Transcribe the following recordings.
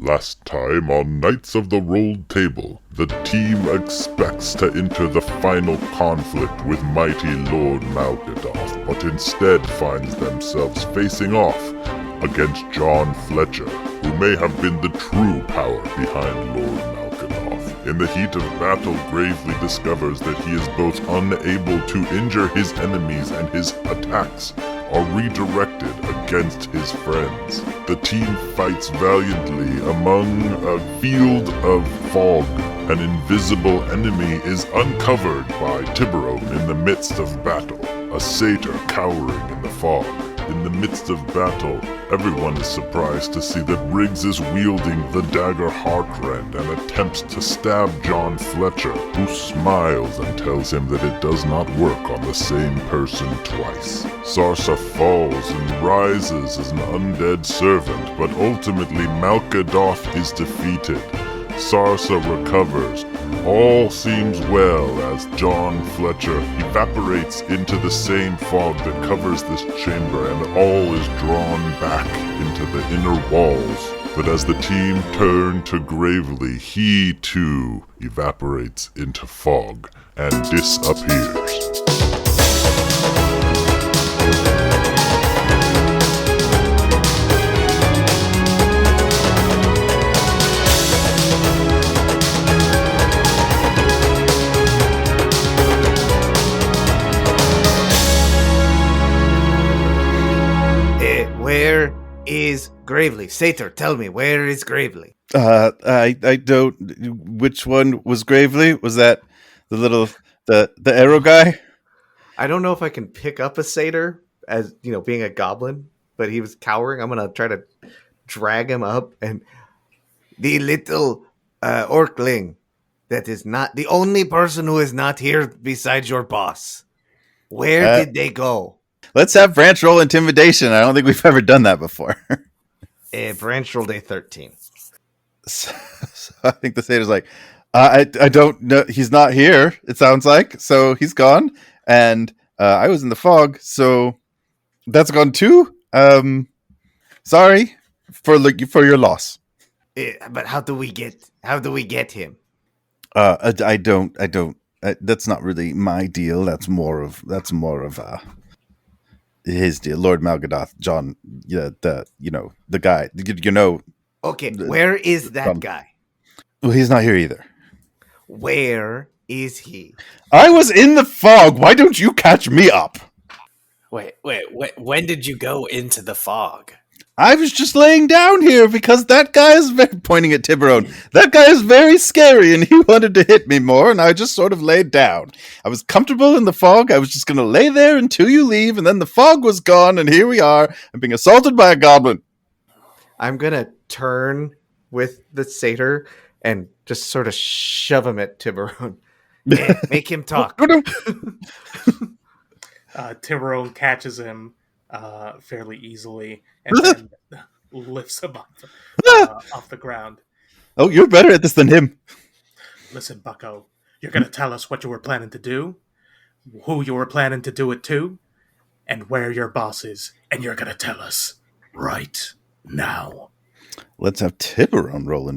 Last time on Knights of the Rolled Table, the team expects to enter the final conflict with mighty Lord Malgadoth, but instead finds themselves facing off against John Fletcher, who may have been the true power behind Lord Malgadoth. In the heat of battle, Gravely discovers that he is both unable to injure his enemies and his attacks are redirected against his friends. The team fights valiantly among a field of fog. An invisible enemy is uncovered by Tiburon in the midst of battle, a satyr cowering in the fog. In the midst of battle, everyone is surprised to see that Riggs is wielding the dagger Heartrend and attempts to stab John Fletcher, who smiles and tells him that it does not work on the same person twice. Sarsa falls and rises as an undead servant, but ultimately Malgadoth is defeated. Sarsa recovers. All seems well as John Fletcher evaporates into the same fog that covers this chamber, and all is drawn back into the inner walls. But as the team turn to Gravely, he too evaporates into fog and disappears. Where is Gravely? Satyr, tell me, where is Gravely? I don't. Which one was Gravely? Was that the little the arrow guy? I don't know if I can pick up a satyr as being a goblin, but he was cowering. I'm gonna try to drag him up, and the little orcling that is not the only person who is not here besides your boss. Where did they go? Let's have Branch roll intimidation. I don't think we've ever done that before. Branch rolled a 13. So I think the satyr's like, I don't know. He's not here, it sounds like. So he's gone. And I was in the fog, so that's gone too. Sorry for your loss. But how do we get him? I don't. That's not really my deal. That's more of his deal, Lord Malgadoth, John, the guy, Okay, where is that guy? Well, he's not here either. Where is he? I was in the fog. Why don't you catch me up? Wait, when did you go into the fog? I was just laying down here because that guy is pointing at Tiburon. That guy is very scary, and he wanted to hit me more, and I just sort of laid down. I was comfortable in the fog. I was just going to lay there until you leave, and then the fog was gone, and here we are. I'm being assaulted by a goblin. I'm going to turn with the satyr and just sort of shove him at Tiburon. Make him talk. Tiburon catches him fairly easily and then lifts him up off the ground. Oh, you're better at this than him. Listen, bucko, you're going to tell us what you were planning to do, who you were planning to do it to, and where your boss is, and you're going to tell us right now. Let's have Tiburon roll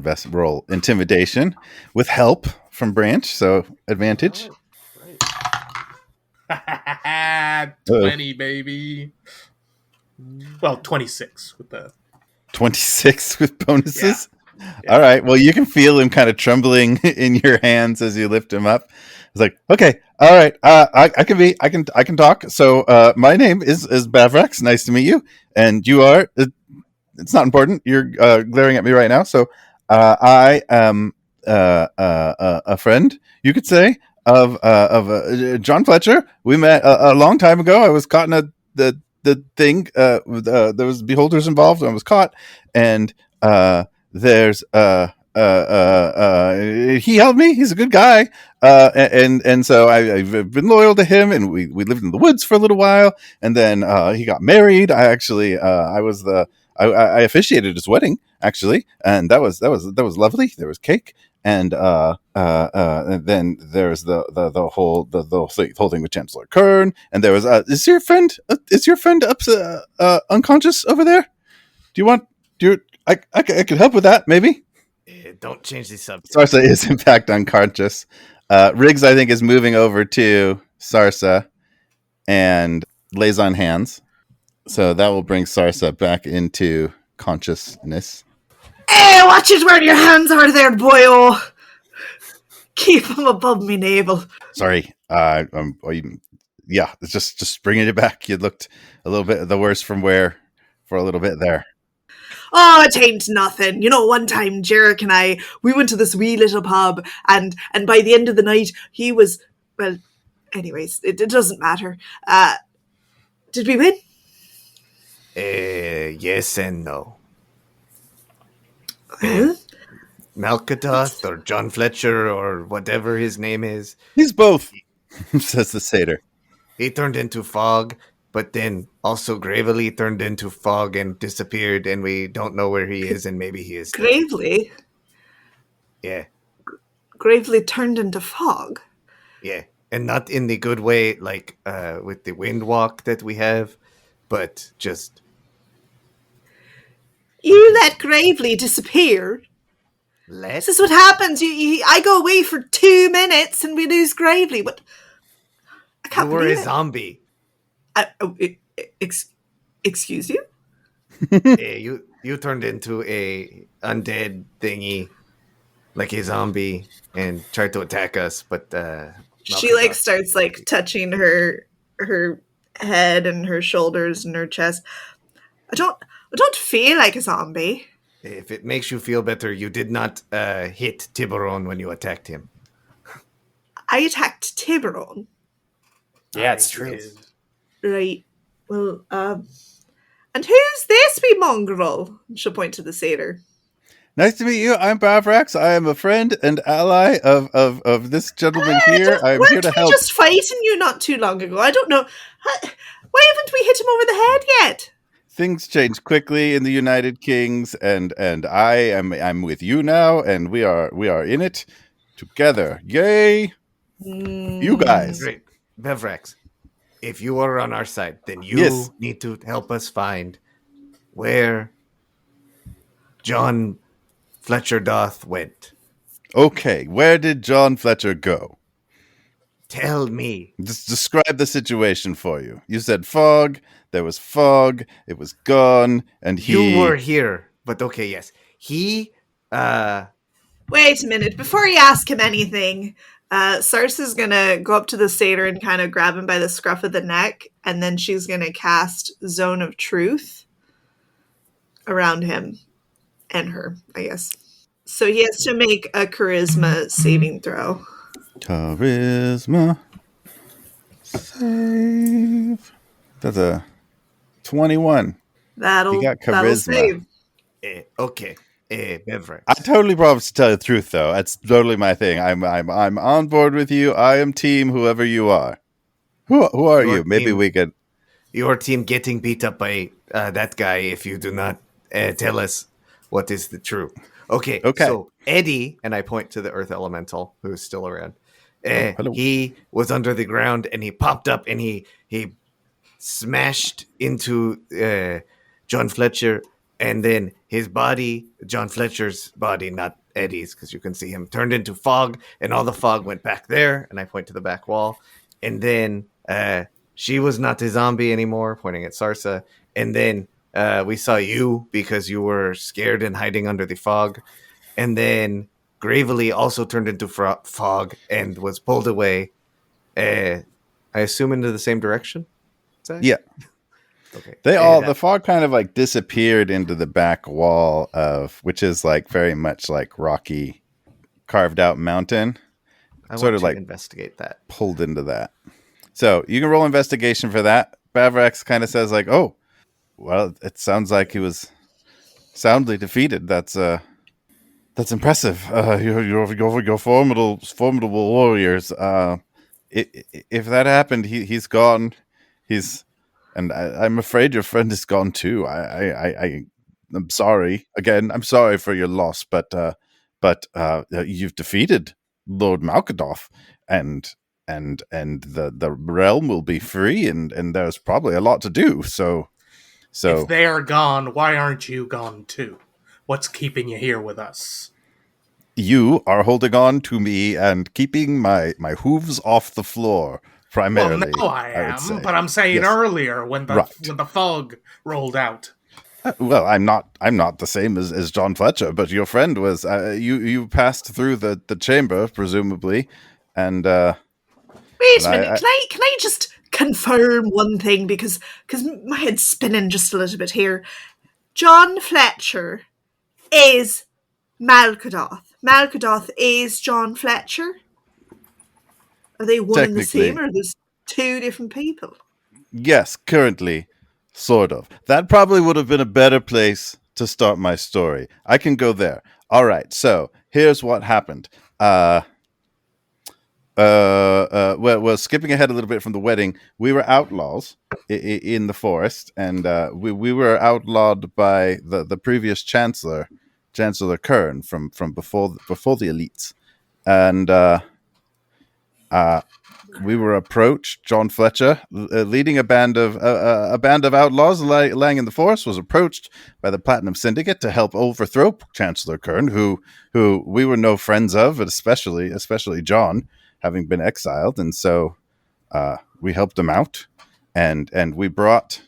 intimidation with help from Branch, so advantage. Oh, right. 20, baby. Well, 26 with the 26 with bonuses. Yeah. All right. Well, you can feel him kind of trembling in your hands as you lift him up. It's like, okay, all right. I can talk. So, my name is Bavrax. Nice to meet you. And you are. It's not important. You're glaring at me right now. So, I am a friend, you could say, of John Fletcher. We met a long time ago. I was caught in the thing. There was beholders involved. I was caught, and there's he helped me. He's a good guy, and so I've been loyal to him. And we lived in the woods for a little while, and then he got married. I actually I officiated his wedding actually, and that was lovely. There was cake. And then there's the whole thing with Chancellor Kern, and there was is your friend unconscious over there? Do you I could help with that, maybe. Don't change the subject. Sarsa is in fact unconscious. Riggs, I think, is moving over to Sarsa and lays on hands. So that will bring Sarsa back into consciousness. Hey, watch it where your hands are there, boyo. Keep them above me navel. Sorry. Yeah, it's just bringing it back. You looked a little bit the worse from where for a little bit there. Oh, it ain't nothing. You know, one time Jarek and I, we went to this wee little pub, and by the end of the night, he was, well, anyways, it doesn't matter. Did we win? Yes and no. Huh? Malkadoth or John Fletcher or whatever his name is. He's both, says the satyr. He turned into fog, but then also Gravely turned into fog and disappeared, and we don't know where he is, and maybe he is dead. Gravely? Yeah, Gravely turned into fog. yeah. And not in the good way, like with the wind walk that we have, but just... You let Gravely disappear? This is what happens. I go away for 2 minutes and we lose Gravely. What? I can't You were believe a it. zombie. Excuse you? Yeah, you turned into a undead thingy, like a zombie, and tried to attack us, but She Malkadoth- starts touching her head and her shoulders and her chest. I don't feel like a zombie. If it makes you feel better, you did not hit Tiburon when you attacked him. I attacked Tiburon. Yeah, it's true. Right. Well, and who's this wee mongrel? She'll point to the satyr. Nice to meet you. I'm Bavrax. I am a friend and ally of this gentleman here. I am here to Weren't we help. just fighting you not too long ago? I don't know. Why haven't we hit him over the head yet? Things change quickly in the United Kings, and I'm with you now, and we are in it together. Yay, you guys! Great. Bevrax, if you are on our side, then you Yes. need to help us find where John Fletcher Doth went. Okay, where did John Fletcher go? Tell me. Just describe the situation for you. You said fog. There was fog. It was gone, and he. You were here, but okay, yes. He, Wait a minute. Before you ask him anything, Sarsa's gonna go up to the satyr and kind of grab him by the scruff of the neck, and then she's gonna cast Zone of Truth around him and her, I guess. So he has to make a charisma saving throw. Charisma save. That's a 21. That'll You got that'll charisma. save. okay, Bevrax. I totally promise to tell the truth, though. That's totally my thing. I'm on board with you. I am team whoever you are. Who are Your you? Maybe team. we could. Your team getting beat up by that guy if you do not tell us what is the true. Okay. So Eddie, and I point to the Earth Elemental who is still around. Hello. He was under the ground and he popped up and he smashed into John Fletcher, and then his body, John Fletcher's body, not Eddie's, because you can see him, turned into fog, and all the fog went back there. And I point to the back wall, and then she was not a zombie anymore, pointing at Sarsa. And then we saw you because you were scared and hiding under the fog. And then Gravely also turned into fog and was pulled away. I assume into the same direction? Zach? Yeah. Okay. The fog kind of disappeared into the back wall of, which is very much rocky, carved out mountain. I sort want of to investigate that. Pulled into that. So you can roll investigation for that. Bavrax kind of says oh, well, it sounds like he was soundly defeated. That's impressive. You're formidable warriors. If that happened, he's gone. And I'm afraid your friend is gone too. I'm sorry. Again, I'm sorry for your loss, but you've defeated Lord Malkadoth, and the realm will be free, and there's probably a lot to do. So If they are gone, why aren't you gone too? What's keeping you here with us? You are holding on to me and keeping my hooves off the floor, Well, primarily. now I would am, say. but I'm saying Yes. earlier when the Right. when the fog rolled out. Well, I'm not the same as John Fletcher, but your friend was. You passed through the chamber, presumably, and Wait a I- minute. Can I just confirm one thing because my head's spinning just a little bit here. John Fletcher is Malkadoth. Malkadoth is John Fletcher. Are they one and the same, Technically. or there's two different people? yes, currently, sort of. That probably would have been a better place to start my story. I can go there. All right. So here's what happened. Well, skipping ahead a little bit from the wedding, we were outlaws in the forest, and we were outlawed by the previous chancellor, Chancellor Kern, from before the elites, and we were approached. John Fletcher, leading a band of outlaws lying in the forest, was approached by the Platinum Syndicate to help overthrow Chancellor Kern, who we were no friends of, but especially John, having been exiled, and so we helped him out, and we brought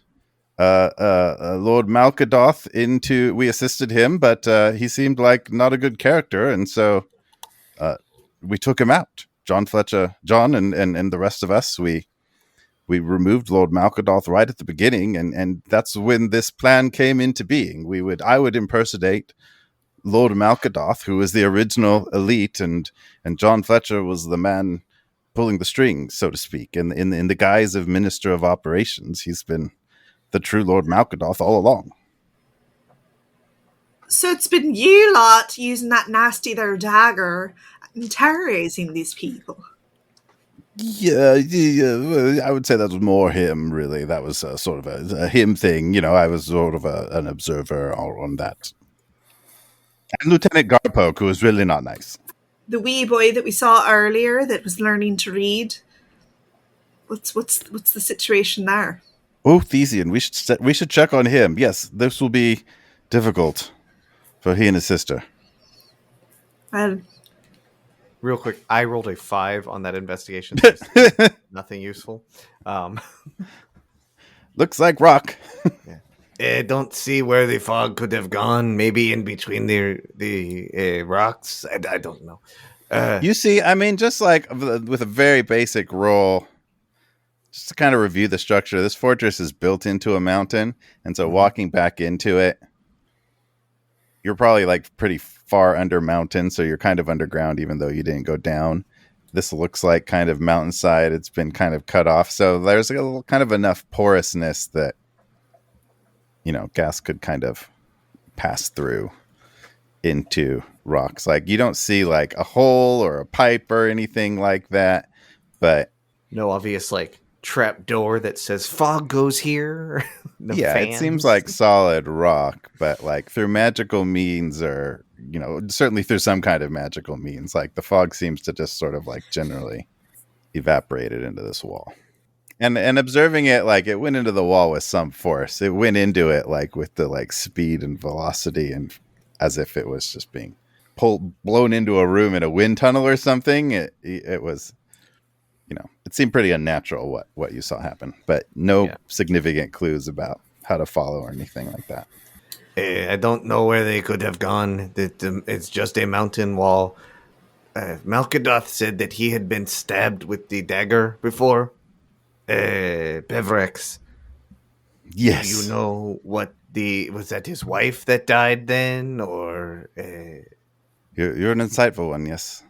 Lord Malkadoth into. We assisted him, but he seemed like not a good character, and so we took him out. John and the rest of us, we removed Lord Malkadoth right at the beginning, and that's when this plan came into being. I would impersonate Lord Malkadoth, who was the original elite, and John Fletcher was the man pulling the strings, so to speak, in the guise of Minister of Operations. He's been the true Lord Malkadoth all along. So it's been you lot using that nasty there dagger and terrorizing these people. Yeah, I would say that was more him, really. That was sort of a him thing. I was sort of an observer on that. And Lieutenant Garpoke, who was really not nice. The wee boy that we saw earlier that was learning to read. What's the situation there? Oh, Thesian, we should check on him. Yes, this will be difficult for he and his sister. Well, Real quick, I rolled a 5 on that investigation. Nothing useful. Looks like rock. I don't see where the fog could have gone. Maybe in between the rocks. I don't know. You see, I mean, just like with a very basic roll, just to kind of review the structure, this fortress is built into a mountain, and so walking back into it, you're probably like pretty far under mountain, so you're kind of underground, even though you didn't go down. This looks like kind of mountainside. It's been kind of cut off, so there's a little, kind of enough porousness that gas could kind of pass through into rocks. Like you don't see like a hole or a pipe or anything like that, but no obvious like trap door that says fog goes here. No yeah, fans. it seems like solid rock, but like through magical means, or certainly through some kind of magical means, like the fog seems to just sort of like generally evaporated into this wall. And observing it, like it went into the wall with some force. It went into it like with the like speed and velocity, and as if it was just being blown into a room in a wind tunnel or something. It was, it seemed pretty unnatural what you saw happen, but no significant clues about how to follow or anything like that. I don't know where they could have gone. It's just a mountain wall. Malkadoth said that he had been stabbed with the dagger before. Pevrex. Yes. Do you know what was that his wife that died then, or? You're an insightful one. Yes,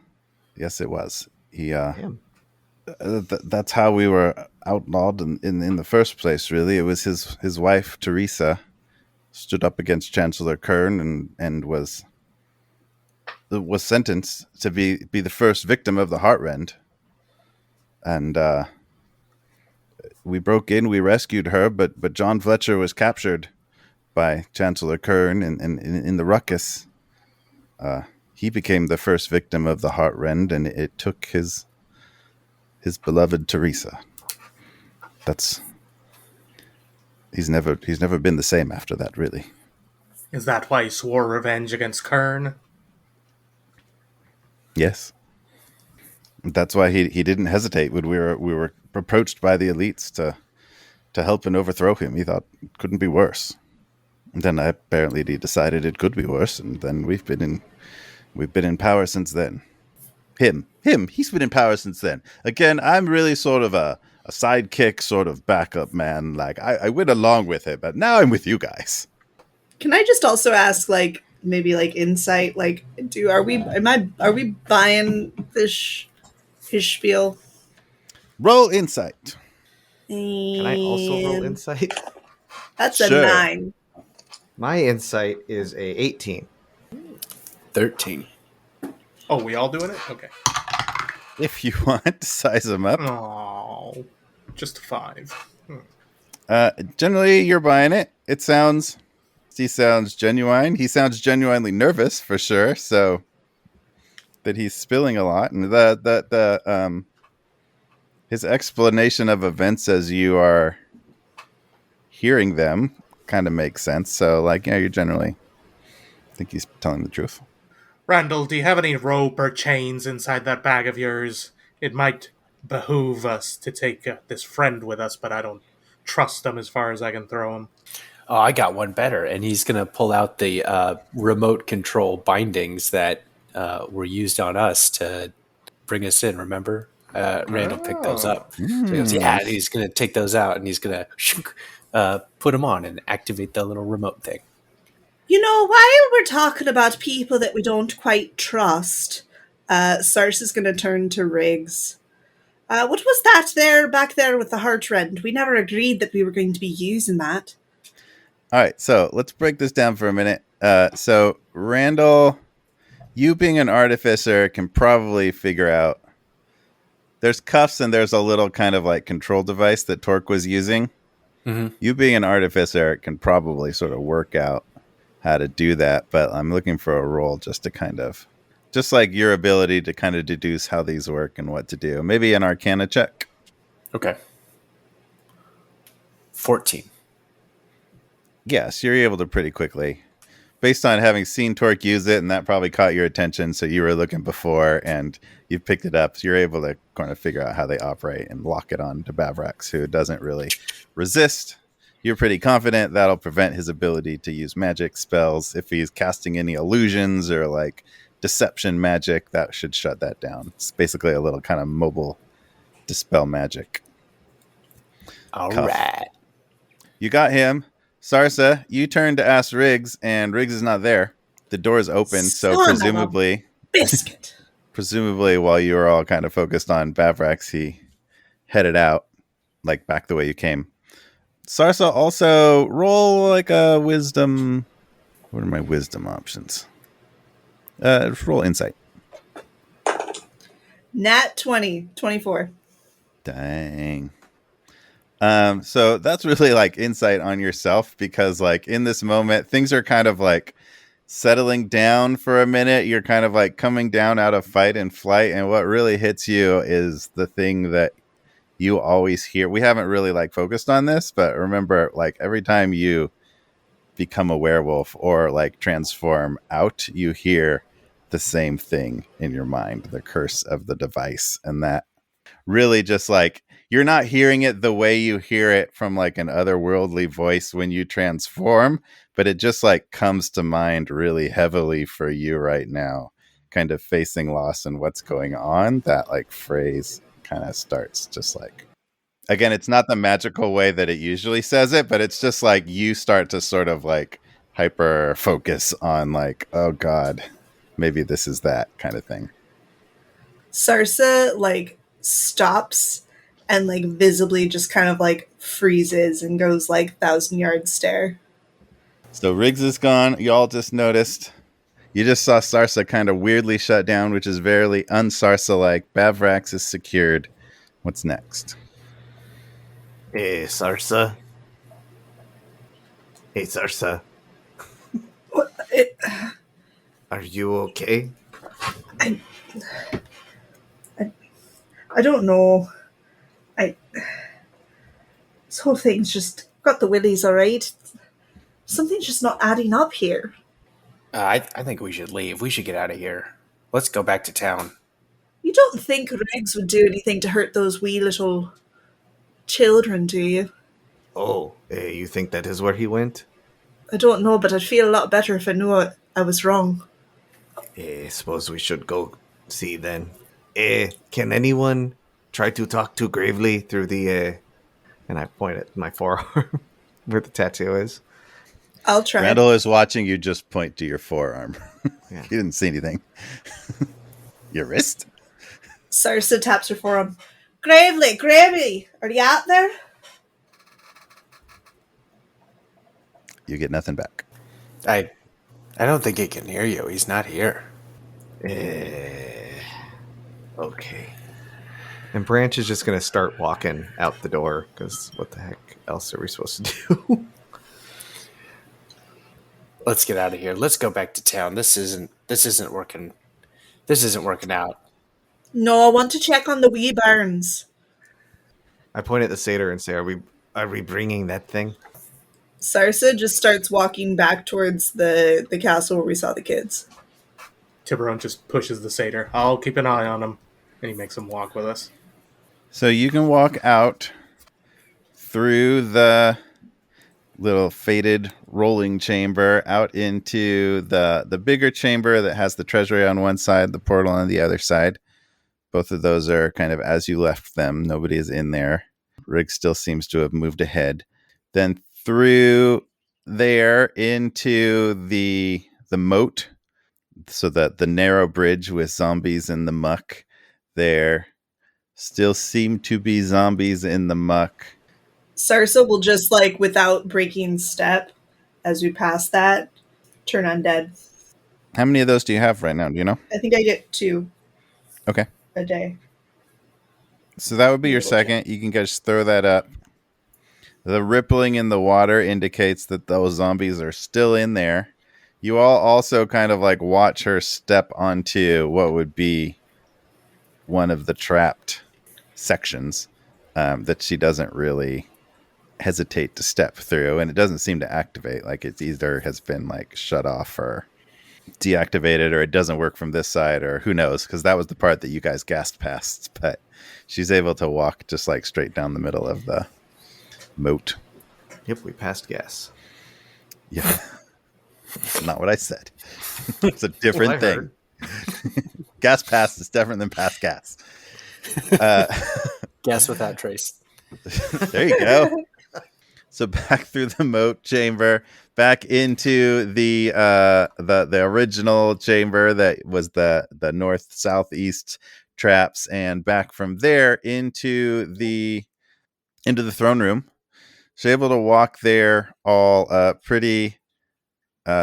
it was. He. That's how we were outlawed in the first place. Really, it was his wife Teresa stood up against Chancellor Kern and was sentenced to be the first victim of the Heartrend. And we broke in, we rescued her, but John Fletcher was captured by Chancellor Kern, and in the ruckus, he became the first victim of the Heartrend, and it took his beloved Teresa. He's never been the same after that, really. Is that why he swore revenge against Kern? Yes. That's why he didn't hesitate when we were approached by the elites to help and overthrow him. He thought it couldn't be worse. And then apparently he decided it could be worse, and then we've been in power since then. He's been in power since then. Again, I'm really sort of a sidekick, sort of backup man. Like I went along with it, but now I'm with you guys. Can I just also ask, like, maybe like insight? Like, are we buying this his spiel? Roll insight. Can I also roll insight? That's Sure. a 9. My insight is a 18. 13. Oh, we all doing it? Okay. If you want to size him up. Oh, just a 5. Generally, you're buying it. He sounds genuine. He sounds genuinely nervous for sure. So that he's spilling a lot, and his explanation of events as you are hearing them kind of makes sense. So, like, yeah, you generally think he's telling the truth. Randall, do you have any rope or chains inside that bag of yours? It might behoove us to take this friend with us, but I don't trust him as far as I can throw him. Oh, I got one better. And he's going to pull out the remote control bindings that were used on us to bring us in, remember? Randall picked those up. So he goes, yeah, and he's going to take those out, and he's going to put them on and activate the little remote thing. You know, while we're talking about people that we don't quite trust, Sarsa's going to turn to Riggs. What was that there back there with the heart rend? We never agreed that we were going to be using that. All right, so let's break this down for a minute. So Randall, you being an artificer can probably figure out. There's cuffs and there's a little kind of like control device that Torque was using. Mm-hmm. You being an artificer can probably sort of work out how to do that, but I'm looking for a roll just to kind of, just like your ability to kind of deduce how these work and what to do. Maybe an Arcana check. Okay. 14. Yes, you're able to pretty quickly. Based on having seen Torque use it, and that probably caught your attention, so you were looking before, and you picked it up, so you're able to kind of figure out how they operate and lock it on to Bavrax, who doesn't really resist. You're pretty confident that'll prevent his ability to use magic spells. If he's casting any illusions or like deception magic, that should shut that down. It's basically a little kind of mobile dispel magic. All Cuff. right. You got him. Sarsa, you turn to ask Riggs, and Riggs is not there. The door is open, so Son of a presumably while you were all kind of focused on Bavrax, he headed out, like back the way you came. Sarsa, also roll like a wisdom. What are my wisdom options? Roll insight. Nat 20, 24. Dang. So that's really like insight on yourself, because like in this moment, things are kind of like settling down for a minute. You're kind of like coming down out of fight and flight. And what really hits you is the thing that you always hear. We haven't really like focused on this, but remember, like every time you become a werewolf or like transform out, you hear the same thing in your mind, the curse of the device. And that really just like, you're not hearing it the way you hear it from like an otherworldly voice when you transform, but it just like comes to mind really heavily for you right now, kind of facing loss and what's going on. That like phrase kind of starts just like, again, it's not the magical way that it usually says it, but it's just like you start to sort of like hyper focus on like, oh God, maybe this is that kind of thing. Sarsa like stops and like visibly just kind of like freezes and goes like 1,000-yard stare. So Riggs is gone. Y'all just noticed. You just saw Sarsa kind of weirdly shut down, which is very un-Sarsa-like. Bavrax is secured. What's next? Hey, Sarsa. Hey, Sarsa. What? Are you okay? I don't know. This whole thing's just got the willies, all right. Something's just not adding up here. I think we should leave. We should get out of here. Let's go back to town. You don't think Riggs would do anything to hurt those wee little children, do you? Oh, you think that is where he went? I don't know, but I'd feel a lot better if I knew I was wrong. Suppose we should go see then. Can anyone try to talk to Gravely through the, and I point at my forearm where the tattoo is. I'll try. Randall is watching you just point to your forearm. Yeah. He didn't see anything. Your wrist? Sarsa taps her forearm. Gravely, are you out there? You get nothing back. I don't think he can hear you. He's not here. Okay. And Branch is just going to start walking out the door, because what the heck else are we supposed to do? Let's get out of here. Let's go back to town. This isn't working. This isn't working out. No, I want to check on the wee barns. I point at the satyr and say, are we bringing that thing? Sarsa just starts walking back towards the castle where we saw the kids. Tiburon just pushes the satyr. I'll keep an eye on him. And he makes him walk with us. So you can walk out through the little faded rolling chamber out into the bigger chamber that has the treasury on one side, the portal on the other side. Both of those are kind of as you left them. Nobody is in there. Riggs still seems to have moved ahead. Then through there into the moat, so that the narrow bridge with zombies in the muck. There still seem to be zombies in the muck. Sarsa will just, without breaking step, as we pass that, turn undead. How many of those do you have right now? Do you know? I think I get 2 Okay. a day. So that would be your second. You can just throw that up. The rippling in the water indicates that those zombies are still in there. You all also kind of watch her step onto what would be one of the trapped sections that she doesn't really hesitate to step through, and it doesn't seem to activate. It either has been shut off or deactivated, or it doesn't work from this side, or who knows, because that was the part that you guys gassed past. But she's able to walk just straight down the middle of the moat. Yep, we passed gas. Yeah. That's not what I said. It's a different thing. Gas pass is different than pass gas. Gas without trace. There you go. So back through the moat chamber, back into the original chamber that was the north southeast traps, and back from there into the throne room. So able to walk there all pretty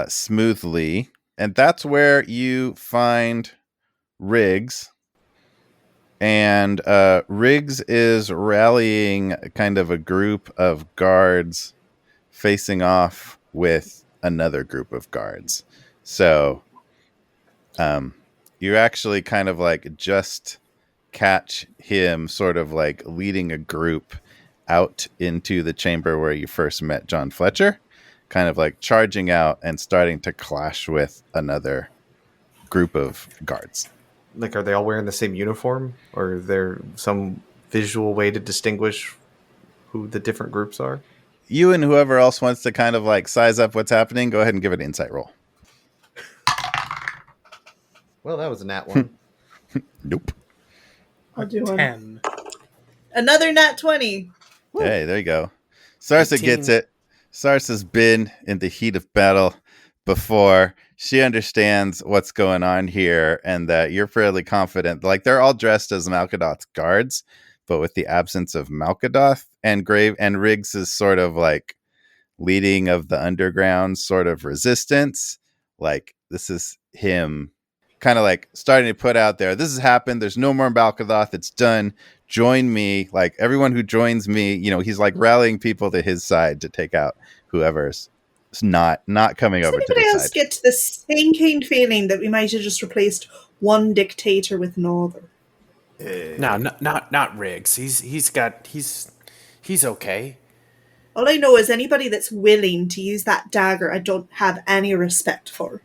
smoothly, and that's where you find Riggs. And Riggs is rallying kind of a group of guards facing off with another group of guards. So you actually kind of just catch him sort of leading a group out into the chamber where you first met John Fletcher, kind of charging out and starting to clash with another group of guards. Are they all wearing the same uniform, or is there some visual way to distinguish who the different groups are? You and whoever else wants to kind of size up what's happening, go ahead and give it an insight roll. Well, that was a nat one. Nope. I'll do one. 10. Another nat 20. Hey, there you go. Sarsa 18. gets it. Sarsa's been in the heat of battle before. She understands what's going on here, and that you're fairly confident. They're all dressed as Malkadoth's guards, but with the absence of Malkadoth, and Riggs is sort of leading of the underground sort of resistance. This is him kind of starting to put out there, this has happened. There's no more Malkadoth. It's done. Join me. Everyone who joins me, he's rallying people to his side to take out whoever's not coming over to the Does anybody else side. get the sinking feeling that we might have just replaced one dictator with another? No, not Riggs. He's okay. All I know is anybody that's willing to use that dagger, I don't have any respect for.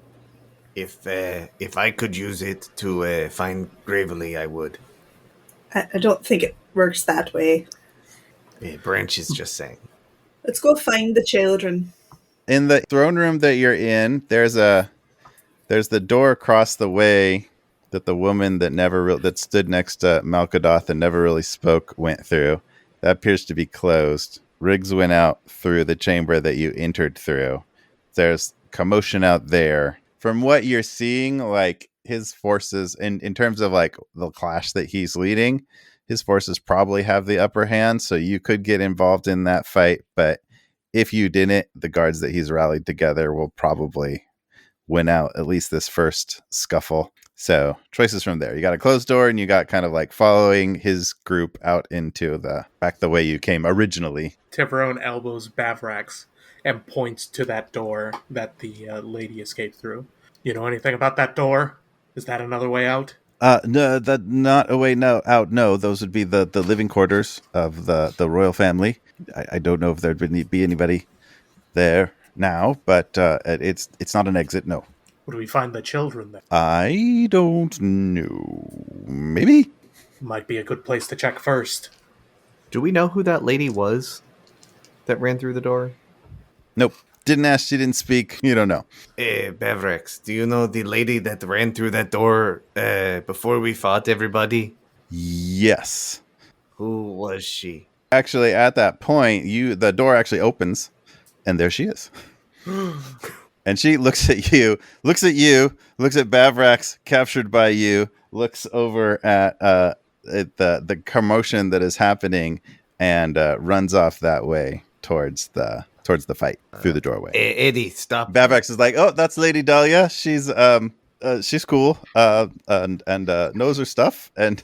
If I could use it to find Gravely, I would. I don't think it works that way. Branch is just saying. Let's go find the children. In the throne room that you're in, there's the door across the way that the woman that stood next to Malkadoth and never really spoke went through. That appears to be closed. Riggs went out through the chamber that you entered through. There's commotion out there. From what you're seeing, like his forces, in terms of like the clash that he's leading, his forces probably have the upper hand, so you could get involved in that fight. But if you didn't, the guards that he's rallied together will probably win out at least this first scuffle. So choices from there. You got a closed door, and you got kind of like following his group out into back the way you came originally. Tiburon elbows Bavrax and points to that door that the lady escaped through. You know anything about that door? Is that another way out? No, that not a way out. No, those would be the living quarters of the royal family. I don't know if there'd be anybody there now, but it's not an exit. No. Would we find the children then? I don't know. Maybe. Might be a good place to check first. Do we know who that lady was that ran through the door? Nope. Didn't ask. She didn't speak. You don't know. Bevrex, do you know the lady that ran through that door before we fought everybody? Yes. Who was she? Actually, at that point, the door actually opens, and there she is. And she looks at you, looks at Bavrax, captured by you, looks over at the commotion that is happening, and runs off that way towards the fight through the doorway. Eddie, stop. Bavrax is like, "Oh, that's Lady Dahlia. She's cool, and knows her stuff, and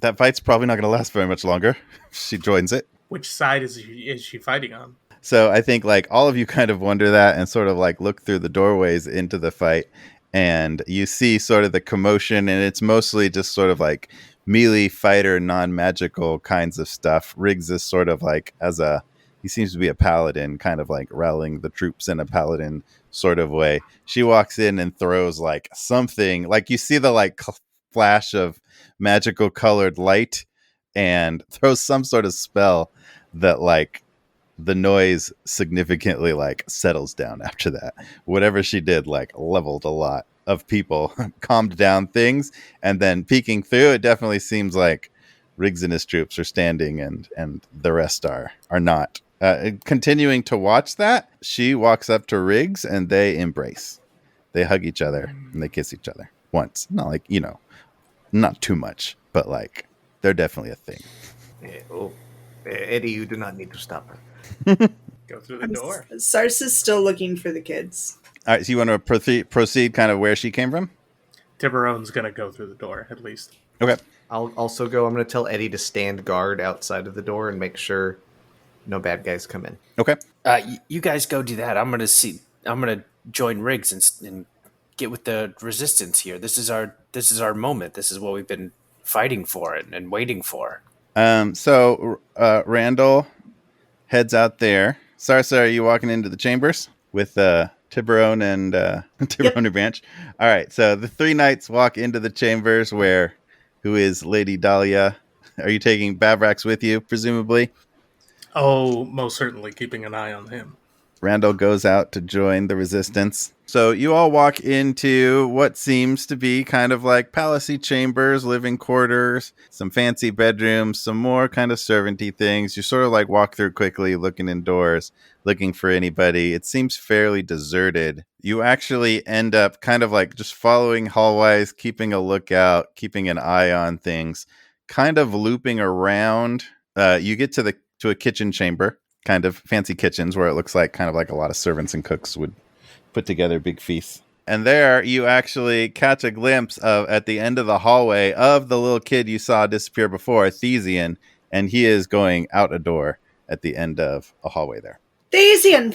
that fight's probably not going to last very much longer." She joins it. Which side is she fighting on? So I think like all of you kind of wonder that and sort of like look through the doorways into the fight, and you see sort of the commotion, and it's mostly just sort of like melee fighter, non-magical kinds of stuff. Riggs is sort of like he seems to be a paladin, kind of like rallying the troops in a paladin sort of way. She walks in and throws like something, like you see the like flash of magical colored light, and throws some sort of spell that like the noise significantly like settles down after that. Whatever she did like leveled a lot of people, calmed down things, and then peeking through, it definitely seems like Riggs and his troops are standing and the rest are not. Continuing to watch that, she walks up to Riggs and they embrace. They hug each other and they kiss each other once. Not like, not too much, but like they're definitely a thing. Eddie, you do not need to stop her. Go through the door. Sarsa's still looking for the kids. All right, so you want to proceed kind of where she came from? Tiburon's going to go through the door, at least. Okay. I'll also go. I'm going to tell Eddie to stand guard outside of the door and make sure no bad guys come in. Okay. You guys go do that. I'm gonna join Riggs and get with the resistance here. This is our moment. This is what we've been fighting for and waiting for. So Randall heads out there. Sarsa, are you walking into the chambers with Tiburon and Tiburon and Branch? All right. So the three knights walk into the chambers who is Lady Dahlia. Are you taking Bavrax with you, presumably? Oh, most certainly, keeping an eye on him. Randall goes out to join the resistance. So you all walk into what seems to be kind of like palace-y chambers, living quarters, some fancy bedrooms, some more kind of servant-y things. You sort of like walk through quickly, looking indoors, looking for anybody. It seems fairly deserted. You actually end up kind of like just following hallways, keeping a lookout, keeping an eye on things, kind of looping around. You get to a kitchen chamber, kind of fancy kitchens where it looks like kind of like a lot of servants and cooks would put together big feasts. And there you actually catch a glimpse of, at the end of the hallway, of the little kid you saw disappear before, Thesian, and he is going out a door at the end of a hallway there. Thesian,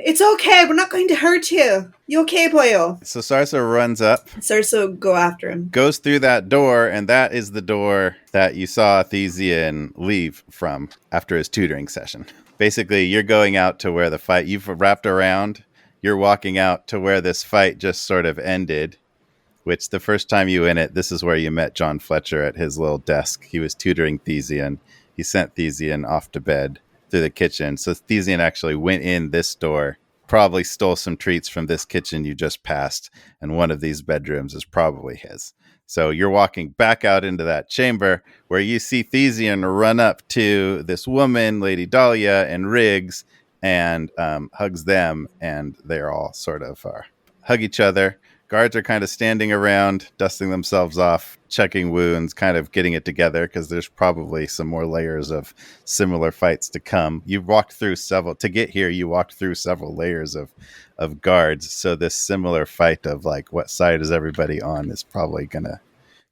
it's okay. We're not going to hurt you. You okay, boyo? So Sarsa runs up. Sarsa will go after him. Goes through that door, and that is the door that you saw Thesian leave from after his tutoring session. basically you're going out to where the fight, you've wrapped around, you're walking out to where this fight just sort of ended, which the first time you in it, this is where you met John Fletcher at his little desk. He was tutoring Thesian. He sent Thesian off to bed through the kitchen. So Thesian actually went in this door, probably stole some treats from this kitchen you just passed, and one of these bedrooms is probably his. So you're walking back out into that chamber where you see Thesian run up to this woman, Lady Dahlia, and Riggs, and hugs them, and they're all sort of hug each other. Guards are kind of standing around, dusting themselves off, checking wounds, kind of getting it together because there's probably some more layers of similar fights to come. You walked through several, to get here, you walked through several layers of guards. So this similar fight of like, what side is everybody on is probably going to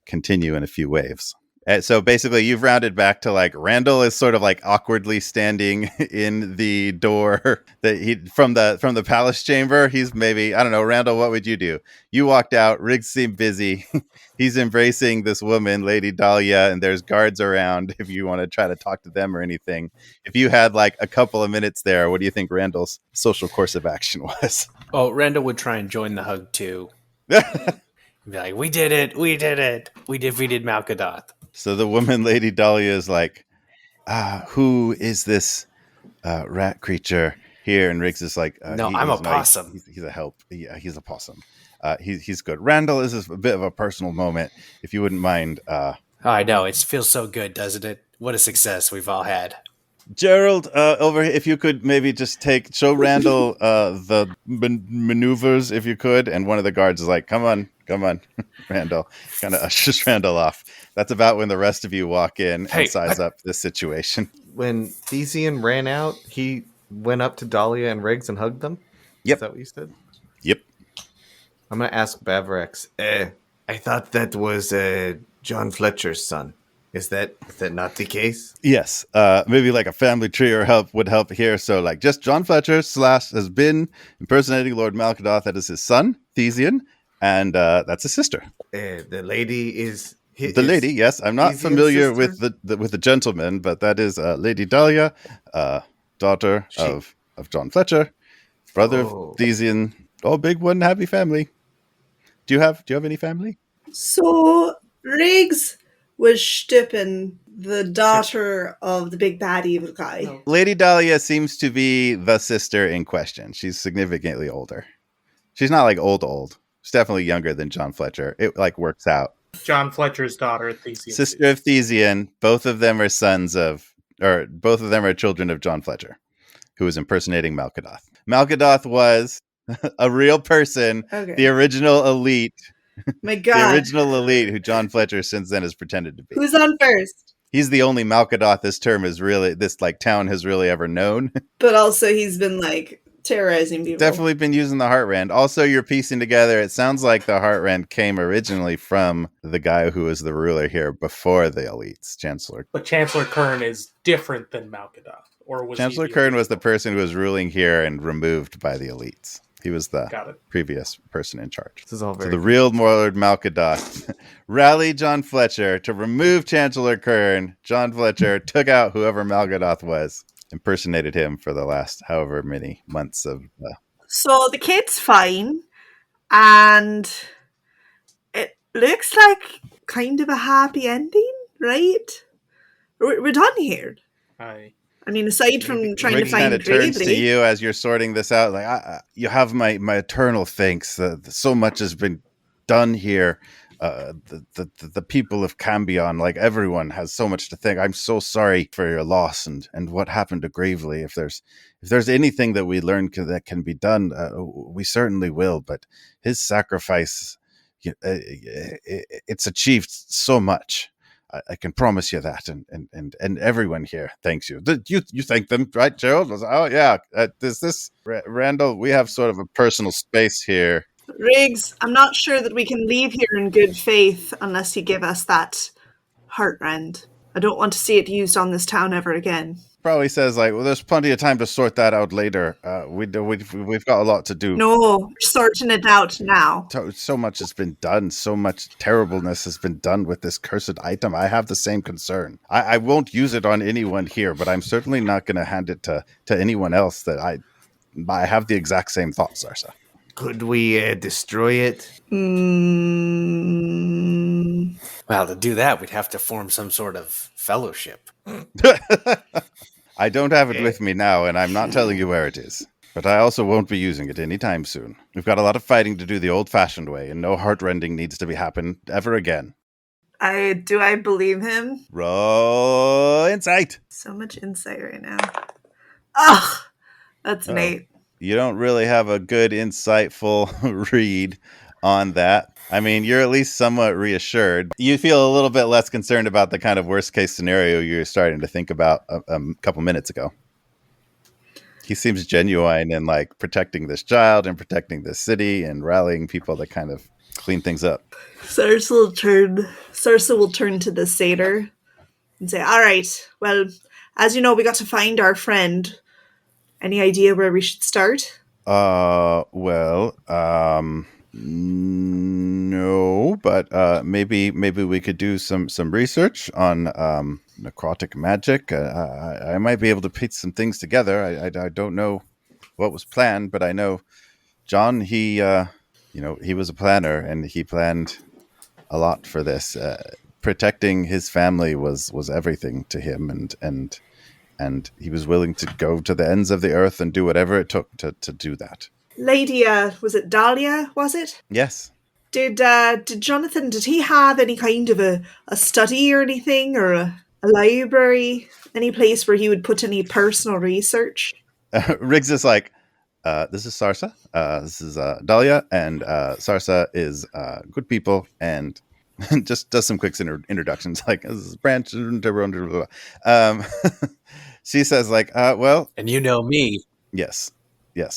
continue in a few waves. And so basically you've rounded back to like Randall is sort of like awkwardly standing in the door that he from the palace chamber. He's maybe, I don't know, Randall, what would you do? You walked out, Riggs seemed busy. He's embracing this woman, Lady Dahlia, and there's guards around if you want to try to talk to them or anything. If you had like a couple of minutes there, what do you think Randall's social course of action was? Oh, Randall would try and join the hug too. Be like, we did it. We defeated Malkadoth. So the woman, Lady Dahlia, is like, who is this rat creature here? And Riggs is like, no, I'm a possum. He's a help. Yeah, he's a possum. He's good. Randall, this is a bit of a personal moment. If you wouldn't mind. I know. It feels so good, doesn't it? What a success we've all had. Gerald, over here, if you could maybe just show Randall the maneuvers, if you could. And one of the guards is like, come on, Randall. Kind of ushers Randall off. That's about when the rest of you walk in and size up this situation. When Thesian ran out, he went up to Dahlia and Riggs and hugged them? Yep. Is that what you said? Yep. I'm going to ask Bavrex. I thought that was John Fletcher's son. Is that not the case? Yes. Maybe like a family tree would help here. So like just John Fletcher / has been impersonating Lord Malkadoth. That is his son, Thesian, and that's his sister. The lady is... The lady, yes. I'm not Thesian's familiar sister? with the gentleman, but that is Lady Dahlia, daughter of John Fletcher, brother of Thesian. Oh, big one happy family. Do you have any family? So Riggs was Stippen, the daughter of the big bad evil guy. No. Lady Dahlia seems to be the sister in question. She's significantly older. She's not like old. She's definitely younger than John Fletcher. It like works out. John Fletcher's daughter, Thesian. Sister of Thesian. Both of them are both of them are children of John Fletcher, who was impersonating Malkadoth. Malkadoth was a real person, Okay. the original elite. My The God. original elite who John Fletcher since then has pretended to be. Who's on first? He's the only Malkadoth this like town has really ever known. But also he's been like terrorizing people. Definitely been using the Heartrend. Also, you're piecing together, it sounds like the Heartrend came originally from the guy who was the ruler here before the elites, Chancellor. But Chancellor Kern is different than Malkadoth. Or was Chancellor Kern was the person who was ruling here and removed by the elites. He was the previous person in charge. This is all very... So the real Lord Malkadoth rallied John Fletcher to remove Chancellor Kern. John Fletcher took out whoever Malkadoth was, impersonated him for the last however many months of... So the kid's fine, and it looks like kind of a happy ending, right? We're done here. I mean, aside from trying Rick to find kind of turns Gravely. to you as you're sorting this out. Like, you have my eternal thanks. So much has been done here. The people of Cambion, like everyone, has so much to thank. I'm so sorry for your loss and what happened to Gravely. If there's anything that we learned that can be done, we certainly will. But his sacrifice, it's achieved so much. I can promise you that, and everyone here thanks you. You thank them, right, Gerald? Oh yeah. This Randall? We have sort of a personal space here. Riggs, I'm not sure that we can leave here in good faith unless you give us that Heartrend. I don't want to see it used on this town ever again. probably says like, well, there's plenty of time to sort that out later. We've got a lot to do. No, we're sorting it out now. So much has been done. So much terribleness has been done with this cursed item. I have the same concern. I won't use it on anyone here, but I'm certainly not going to hand it to anyone else. That I have the exact same thoughts, Sarsa. Could we destroy it? Well, to do that, we'd have to form some sort of fellowship. I don't have it with me now, and I'm not telling you where it is. But I also won't be using it anytime soon. We've got a lot of fighting to do the old-fashioned way, and no heartrending needs to be happen ever again. Do I believe him? Roll insight. So much insight right now. Ugh, that's an 8. You don't really have a good, insightful read on that. I mean, you're at least somewhat reassured. You feel a little bit less concerned about the kind of worst-case scenario you're starting to think about a couple minutes ago. He seems genuine in like protecting this child and protecting this city and rallying people to kind of clean things up. Sarsa will turn to the satyr and say, all right, well, as you know, we got to find our friend. Any idea where we should start? No, but maybe we could do some research on necrotic magic. I might be able to piece some things together. I don't know what was planned, but I know John, he was a planner and he planned a lot for this. Protecting his family was everything to him, and he was willing to go to the ends of the earth and do whatever it took to do that. Lady, was it Dahlia, was it? Yes. Did Jonathan, did he have any kind of a study or anything, or a library? Any place where he would put any personal research? Riggs is like, this is Sarsa, this is Dahlia, and Sarsa is good people, and just does some quick introductions, like, this is Branch, Tiburon, she says like, well... And you know me. Yes,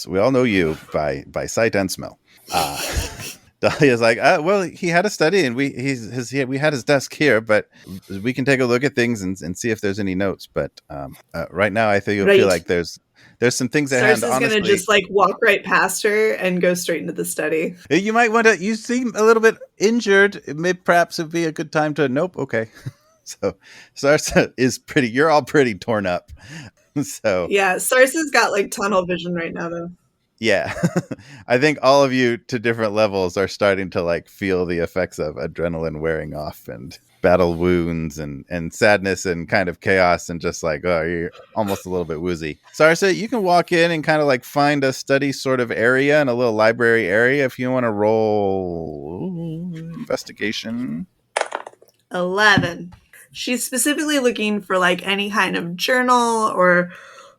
we all know you by sight and smell. Dahlia's like, well, he had a study, and we had his desk here, but we can take a look at things and see if there's any notes. But right now, I think you'll feel like there's some things at hand. Sarsa's gonna just like walk right past her and go straight into the study. You might want to. You seem a little bit injured. Perhaps it'd be a good time to. Nope. Okay. So Sarsa is pretty. You're all pretty torn up. So yeah, Sarsa's got like tunnel vision right now, though. Yeah, I think all of you to different levels are starting to like feel the effects of adrenaline wearing off and battle wounds and sadness and kind of chaos and just like, oh, you're almost a little bit woozy. Sarsa, you can walk in and kind of like find a study sort of area and a little library area if you want to roll investigation. 11. She's specifically looking for like any kind of journal or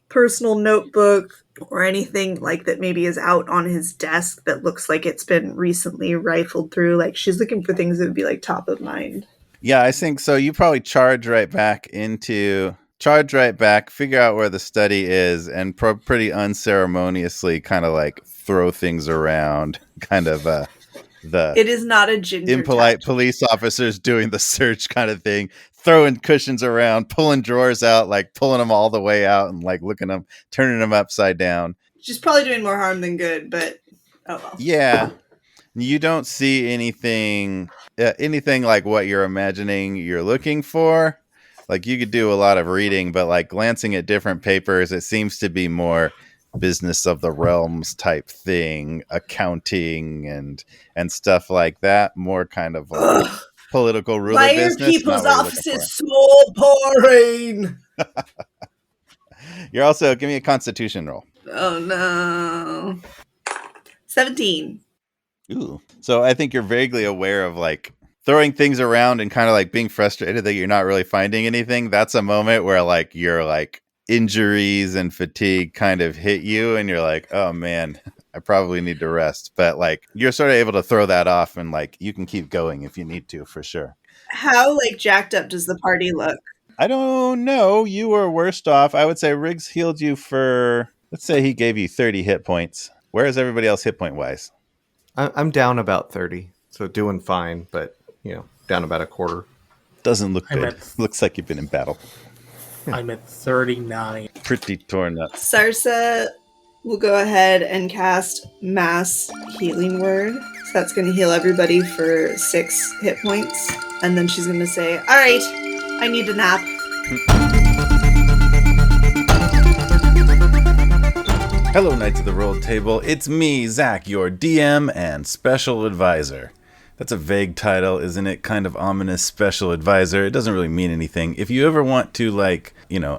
personal notebook or anything like that maybe is out on his desk that looks like it's been recently rifled through. Like she's looking for things that would be like top of mind. Yeah, I think so. You probably charge right back, figure out where the study is, and pretty unceremoniously kind of like throw things around, kind of it is not a ginger impolite touch. Police officers doing the search kind of thing, throwing cushions around, pulling drawers out, like pulling them all the way out and like looking them, turning them upside down. She's probably doing more harm than good, but oh well. Yeah, you don't see anything like what you're imagining you're looking for. Like you could do a lot of reading, but like glancing at different papers, it seems to be more business of the realms type thing, accounting and stuff like that. More kind of like political ruler Why business. Why are people's offices so boring? You're also, give me a constitution roll. Oh no. 17. Ooh. So I think you're vaguely aware of like throwing things around and kind of like being frustrated that you're not really finding anything. That's a moment where like you're like injuries and fatigue kind of hit you and you're like, oh man, I probably need to rest. But like you're sort of able to throw that off and like you can keep going if you need to, for sure. How like jacked up does the party look? I don't know. You were worst off. I would say Riggs healed you for, let's say he gave you 30 hit points. Where is everybody else hit point wise? I'm down about 30, so doing fine, but down about a quarter. Doesn't look good. Looks like you've been in battle. I'm at 39. Pretty torn up. Sarsa will go ahead and cast Mass Healing Word. So that's going to heal everybody for 6 hit points. And then she's going to say, all right, I need a nap. Hello, Knights of the Roll Table. It's me, Zach, your DM and Special Advisor. That's a vague title, isn't it? Kind of ominous special advisor. It doesn't really mean anything. If you ever want to,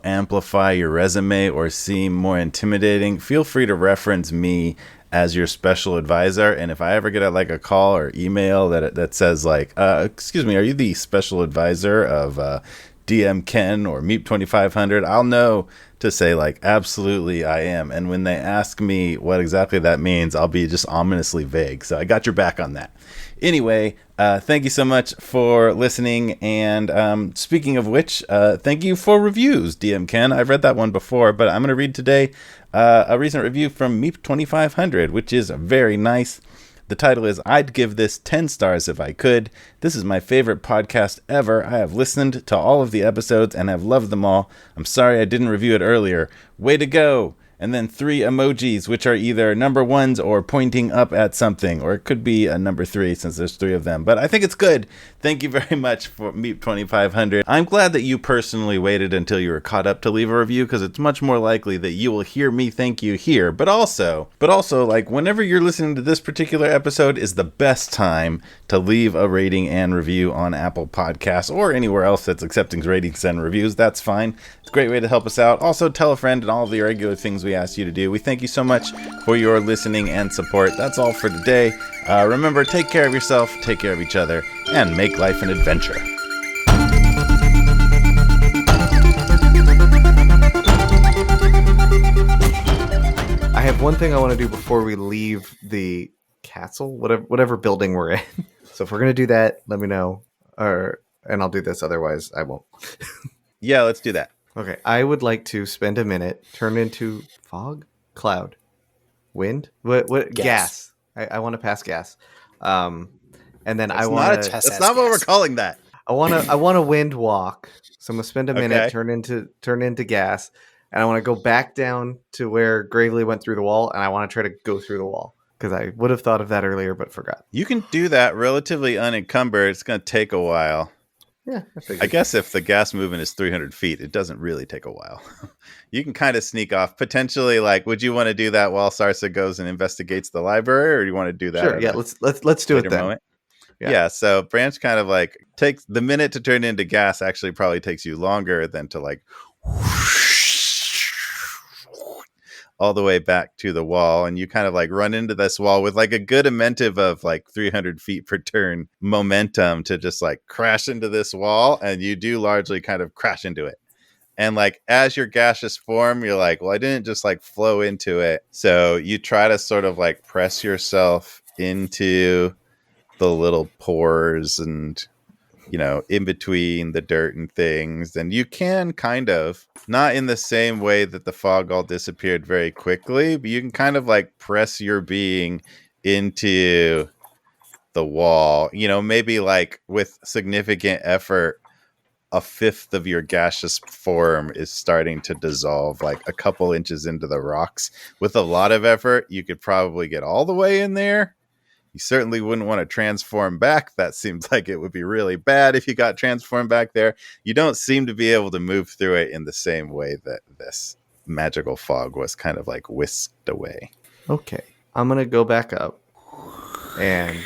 amplify your resume or seem more intimidating, feel free to reference me as your special advisor. And if I ever get a call or email that says excuse me, are you the special advisor of DM Ken or Meep 2500? I'll know to say absolutely I am. And when they ask me what exactly that means, I'll be just ominously vague. So I got your back on that. Anyway, thank you so much for listening. And speaking of which, thank you for reviews, DM Ken. I've read that one before, but I'm going to read today a recent review from Meep 2500, which is very nice. The title is, I'd give this 10 stars if I could. This is my favorite podcast ever. I have listened to all of the episodes and have loved them all. I'm sorry I didn't review it earlier. Way to go! And then 3 emojis, which are either number ones or pointing up at something. Or it could be a number 3 since there's 3 of them. But I think it's good. Thank you very much for Meep 2500. I'm glad that you personally waited until you were caught up to leave a review, because it's much more likely that you will hear me thank you here. But also, whenever you're listening to this particular episode is the best time to leave a rating and review on Apple Podcasts or anywhere else that's accepting ratings and reviews. That's fine. It's a great way to help us out. Also, tell a friend and all of the regular things we ask you to do. We thank you so much for your listening and support. That's all for today. Remember, take care of yourself, take care of each other, and make life an adventure. I have one thing I want to do before we leave the castle, whatever building we're in. So if we're going to do that, let me know, and I'll do this. Otherwise, I won't. Yeah, let's do that. Okay, I would like to spend a minute, turn into fog, cloud, wind, what gas. I want to pass gas, and then I want to. That's not what we're calling that. I want to wind walk. So I'm gonna spend a minute, turn into gas, and I want to go back down to where Gravely went through the wall, and I want to try to go through the wall because I would have thought of that earlier but forgot. You can do that relatively unencumbered. It's going to take a while. Yeah, I guess if the gas movement is 300 feet, it doesn't really take a while. You can kind of sneak off. Potentially, would you want to do that while Sarsa goes and investigates the library, or do you want to do that? Sure. Yeah, let's do it then. Moment? Yeah. So Branch kind of takes the minute to turn into gas. Actually, probably takes you longer than to all the way back to the wall, and you kind of run into this wall with a good Amentive of 300 feet per turn momentum to just crash into this wall, and you do largely kind of crash into it. And as your gaseous form, you're well, I didn't just flow into it. So you try to sort of press yourself into the little pores and in between the dirt and things. And you can kind of, not in the same way that the fog all disappeared very quickly, but you can kind of press your being into the wall, maybe with significant effort, a fifth of your gaseous form is starting to dissolve a couple inches into the rocks. With a lot of effort, you could probably get all the way in there. You certainly wouldn't want to transform back. That seems like it would be really bad if you got transformed back there. You don't seem to be able to move through it in the same way that this magical fog was kind of whisked away. Okay. I'm going to go back up. And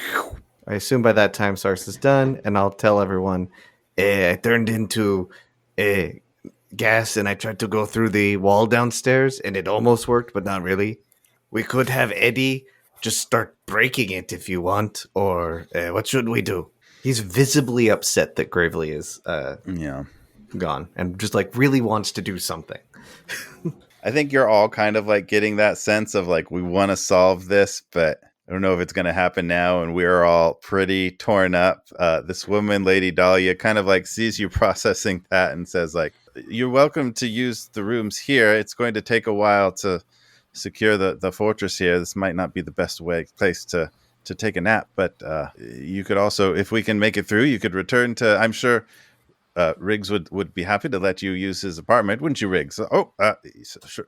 I assume by that time Sarsa's done. And I'll tell everyone, I turned into gas and I tried to go through the wall downstairs. And it almost worked, but not really. We could have Eddie just start breaking it if you want, or what should we do? He's visibly upset that Gravely is gone and just really wants to do something. I think you're all kind of getting that sense of we want to solve this, but I don't know if it's going to happen now. And we're all pretty torn up. This woman, Lady Dahlia, kind of sees you processing that and says you're welcome to use the rooms here. It's going to take a while to secure the fortress here. This might not be the best place to take a nap, but you could also, if we can make it through, you could return to, I'm sure Riggs would be happy to let you use his apartment, wouldn't you, Riggs?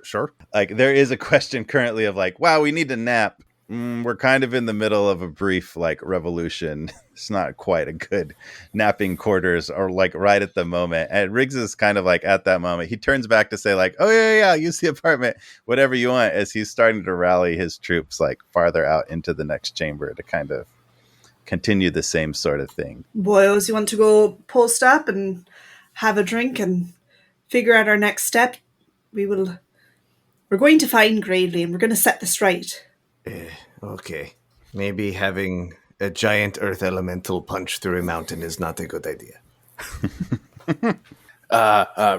Sure. Like, there is a question currently of like, wow, we need to nap. We're kind of in the middle of a brief like revolution. It's not quite a good napping quarters or like right at the moment. And Riggs is kind of like at that moment. He turns back to say like, oh yeah, use the apartment, whatever you want, as he's starting to rally his troops like farther out into the next chamber to kind of continue the same sort of thing. Boys, you want to go post up and have a drink and figure out our next step? We're going to find Gravely and we're going to set this right. Okay. Maybe having a giant earth elemental punch through a mountain is not a good idea.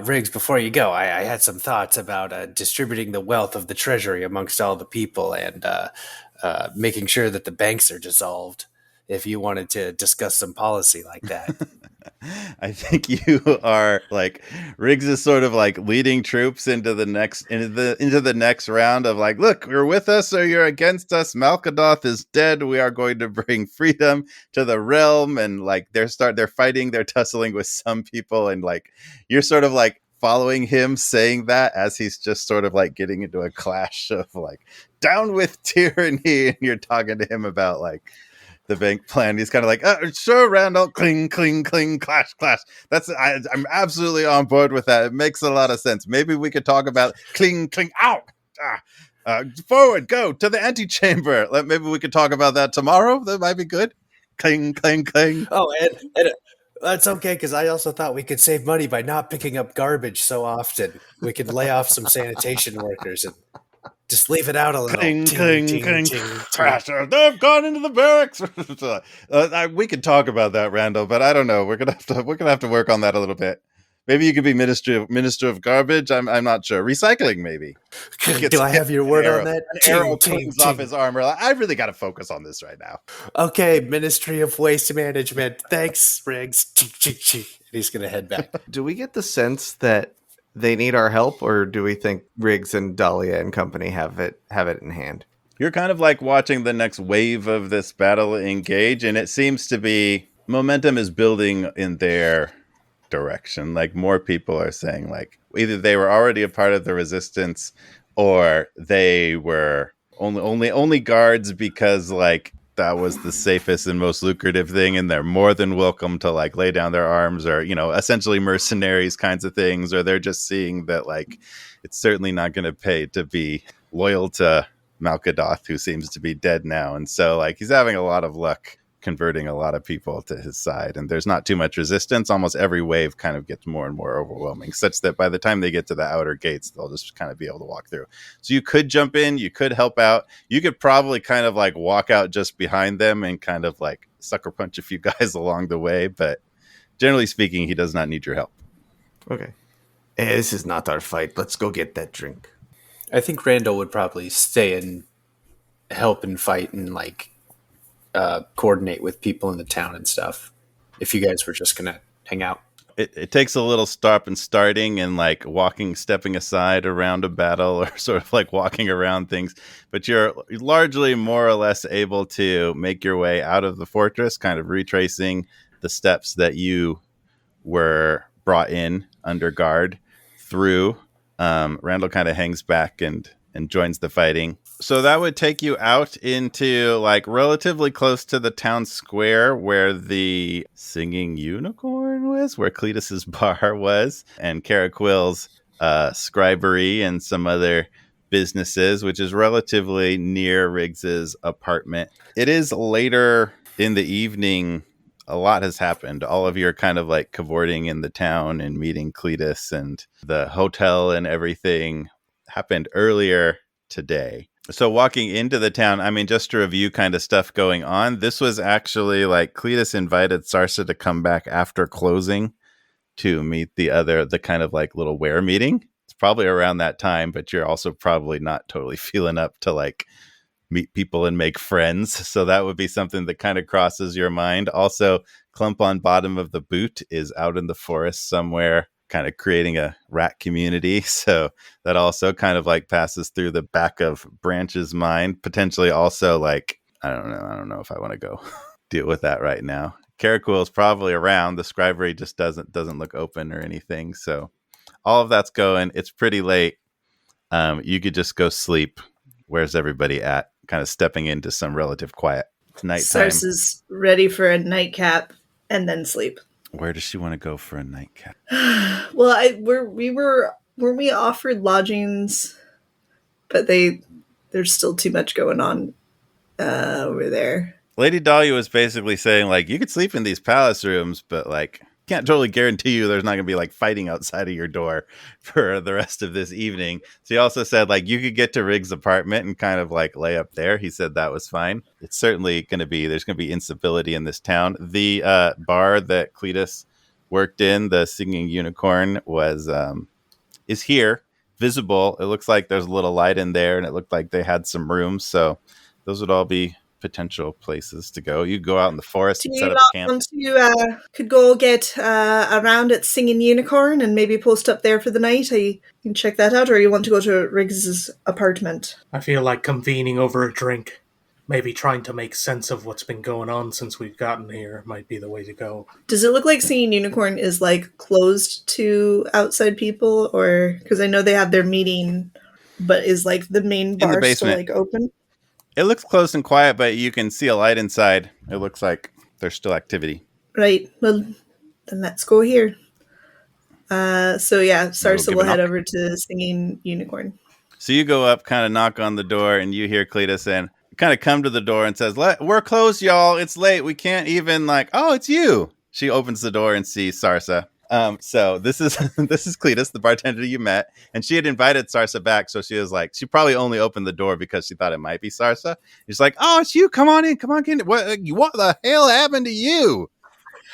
Riggs, before you go, I had some thoughts about distributing the wealth of the treasury amongst all the people and making sure that the banks are dissolved. If you wanted to discuss some policy like that. I think you are like Riggs is sort of like leading troops into the next round of like, look, you're with us or you're against us. Malkadoth is dead. We are going to bring freedom to the realm. And like they're fighting, they're tussling with some people, and like you're sort of like following him saying that as he's just sort of like getting into a clash of like down with tyranny, and you're talking to him about like the bank plan. He's kind of like, sure, Randall, cling, cling, cling, clash, clash. I'm absolutely on board with that. It makes a lot of sense. Maybe we could talk about cling, cling, ow, forward, go to the antechamber. Maybe we could talk about that tomorrow. That might be good. Cling, cling, cling. Oh, and that's okay, because I also thought we could save money by not picking up garbage so often. We could lay off some sanitation workers and just leave it out a little. Cling, cling, cling. Crash. They've gone into the barracks. We could talk about that, Randall, but I don't know. We're gonna have to work on that a little bit. Maybe you could be minister of garbage. I'm not sure. Recycling, maybe. Do I have your word on that? An arrow clings off his armor. I really got to focus on this right now. Okay, Ministry of Waste Management. Thanks, Riggs. He's gonna head back. Do we get the sense that they need our help, or do we think Riggs and Dahlia and company have it in hand? You're kind of like watching the next wave of this battle engage, and it seems to be momentum is building in their direction. Like more people are saying like either they were already a part of the resistance or they were only guards because like that was the safest and most lucrative thing, and they're more than welcome to like lay down their arms, or essentially mercenaries kinds of things, or they're just seeing that like it's certainly not going to pay to be loyal to Malkadoth, who seems to be dead now. And so like he's having a lot of luck converting a lot of people to his side, and there's not too much resistance. Almost every wave kind of gets more and more overwhelming, such that by the time they get to the outer gates, they'll just kind of be able to walk through. So you could jump in, you could help out, you could probably kind of like walk out just behind them and kind of like sucker punch a few guys along the way, but generally speaking, he does not need your help. Okay. Hey, this is not our fight. Let's go get that drink. I think Randall would probably stay and help and fight and like coordinate with people in the town and stuff, if you guys were just gonna hang out. It takes a little stop and starting and like stepping aside around a battle, or sort of like walking around things, but you're largely more or less able to make your way out of the fortress, kind of retracing the steps that you were brought in under guard through. Randall kind of hangs back and joins the fighting. So that would take you out into like relatively close to the town square where the Singing Unicorn was, where Cletus's bar was, and Caraquil's scribery and some other businesses, which is relatively near Riggs's apartment. It is later in the evening. A lot has happened. All of you are kind of like cavorting in the town and meeting Cletus, and the hotel and everything happened earlier today. So walking into the town, I mean, just to review kind of stuff going on, this was actually like Cletus invited Sarsa to come back after closing to meet the kind of like little ware meeting. It's probably around that time, but you're also probably not totally feeling up to like meet people and make friends. So that would be something that kind of crosses your mind. Also, Clump on Bottom of the Boot is out in the forest somewhere, kind of creating a rat community. So that also kind of like passes through the back of Branch's mind. Potentially also like, I don't know if I want to go deal with that right now. Caracul is probably around. The scribery just doesn't look open or anything. So all of that's going. It's pretty late. You could just go sleep. Where's everybody at? Kind of stepping into some relative quiet. It's nighttime. Sarsa's ready for a nightcap and then sleep. Where does she want to go for a nightcap? Well, weren't we offered lodgings, but there's still too much going on over there. Lady Dahlia was basically saying, like, you could sleep in these palace rooms, but, like, can't totally guarantee you there's not going to be, like, fighting outside of your door for the rest of this evening. So he also said, like, you could get to Riggs' apartment and kind of, like, lay up there. He said that was fine. It's certainly going to be, there's going to be instability in this town. The bar that Cletus worked in, the Singing Unicorn, is here, visible. It looks like there's a little light in there, and it looked like they had some rooms. So those would all be potential places to go. You go out in the forest and set up a camp. You could go get around at Singing Unicorn and maybe post up there for the night. You can check that out, or you want to go to Riggs's apartment? I feel like convening over a drink, maybe trying to make sense of what's been going on since we've gotten here might be the way to go. Does it look like Singing Unicorn is like closed to outside people, or because I know they have their meeting, but is like the main bar still like open? It looks close and quiet, but you can see a light inside. It looks like there's still activity. Right. Well, then let's go here. So yeah, Sarsa will head over to Singing Unicorn. So you go up, kind of knock on the door, and you hear Cletus and kind of come to the door and says, "We're closed, y'all. It's late. We can't even oh, it's you." She opens the door and sees Sarsa. So this is Cletus, the bartender you met, and she had invited Sarsa back. So she was like, she probably only opened the door because she thought it might be Sarsa. She's like, "Oh, it's you. Come on in. Come on in. What the hell happened to you?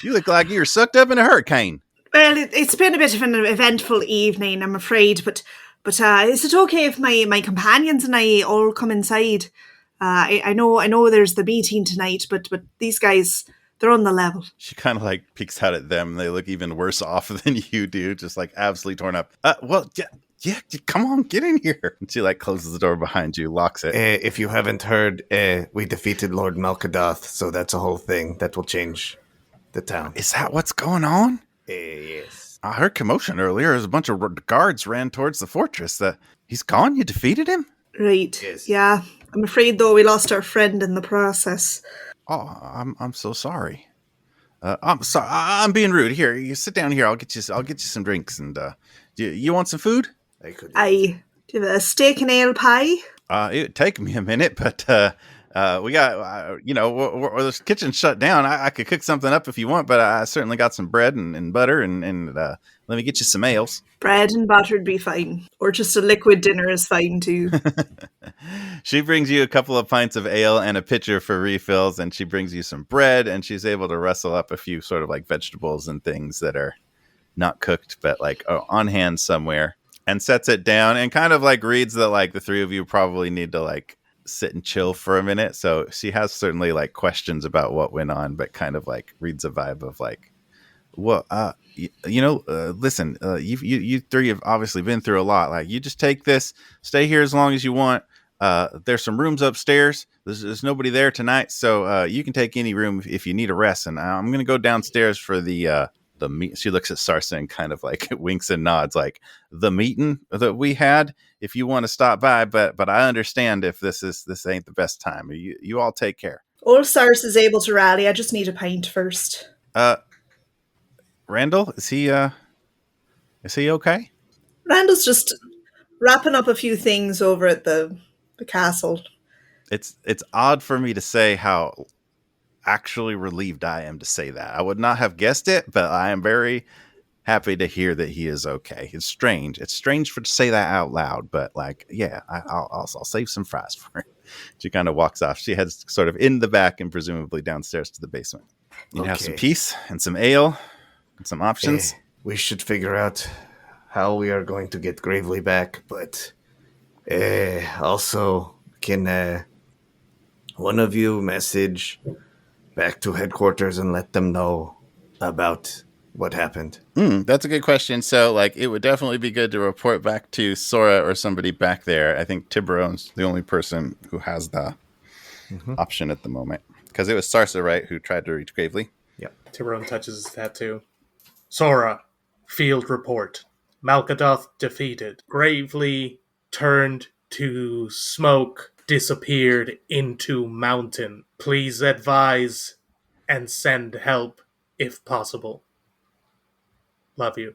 You look like you were sucked up in a hurricane." Well, it's been a bit of an eventful evening, I'm afraid. But is it okay if my companions and I all come inside? I know there's the meeting tonight, but these guys, they're on the level. She kind of like peeks out at them. They look even worse off than you do, just like absolutely torn up. Well, yeah, come on, get in here. And she like closes the door behind you, locks it. If you haven't heard, we defeated Lord Malkadoth, so that's a whole thing that will change the town. Is that what's going on? Yes. I heard commotion earlier. There's a bunch of guards ran towards the fortress. He's gone? You defeated him? Right. Yes. Yeah. I'm afraid, though, we lost our friend in the process. Oh, I'm so sorry. I'm sorry. I'm being rude. Here, you sit down here. I'll get you some drinks. And you want some food? Do you have a steak and ale pie? It'd take me a minute, but we got the kitchen's shut down. I could cook something up if you want, but I certainly got some bread and butter and let me get you some ales. Bread and butter would be fine, or just a liquid dinner is fine too. She brings you a couple of pints of ale and a pitcher for refills, and she brings you some bread, and she's able to rustle up a few sort of like vegetables and things that are not cooked, but like on hand somewhere, and sets it down and kind of like reads that like the three of you probably need to like sit and chill for a minute. So she has certainly like questions about what went on, but kind of like reads a vibe of like, well, listen, you three have obviously been through a lot. Like, you just take this, stay here as long as you want. There's some rooms upstairs. There's nobody there tonight, so you can take any room if you need a rest. And I'm gonna go downstairs for the meet. She looks at Sarsa and kind of like winks and nods, like the meeting that we had. If you want to stop by, but I understand if this ain't the best time. You all take care. Old Sarsa is able to rally. I just need a pint first. Randall, is he okay? Randall's just wrapping up a few things over at the castle. It's odd for me to say how actually relieved I am to say that. I would not have guessed it, but I am very happy to hear that he is okay. It's strange. It's strange to say that out loud, but like, yeah, I'll save some fries for him. She kind of walks off. She heads sort of in the back and presumably downstairs to the basement. You have some peace and some ale and some options. We should figure out how we are going to get Gravely back, but also can one of you message back to headquarters and let them know about what happened? That's a good question. So, like, it would definitely be good to report back to Sora or somebody back there. I think Tiburon's the only person who has the option at the moment. Because it was Sarsa, right, who tried to reach Gravely? Yep. Tiburon touches his tattoo. Sora, field report. Malkadoth defeated. Gravely turned to smoke, disappeared into mountain. Please advise and send help if possible. Love you.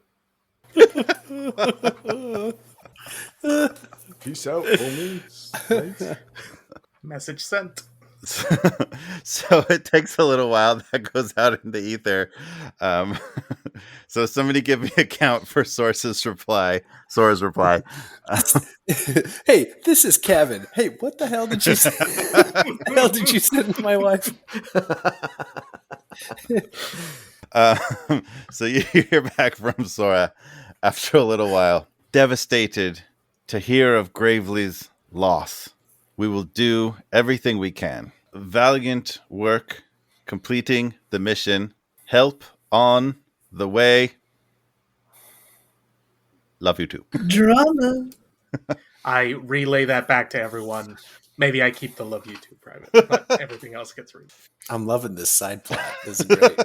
Peace out, homies. Message sent. So it takes a little while. That goes out in the ether. So somebody give me a count for Sora's reply. Hey, this is Kevin. Hey, what the hell did you say? What the hell did you send to my wife? So you hear back from Sora after a little while. Devastated to hear of Gravely's loss. We will do everything we can. Valiant work completing the mission. Help on the way. Love you too. Drama. I relay that back to everyone. Maybe I keep the love you too private, but everything else gets read. I'm loving this side plot. This is great.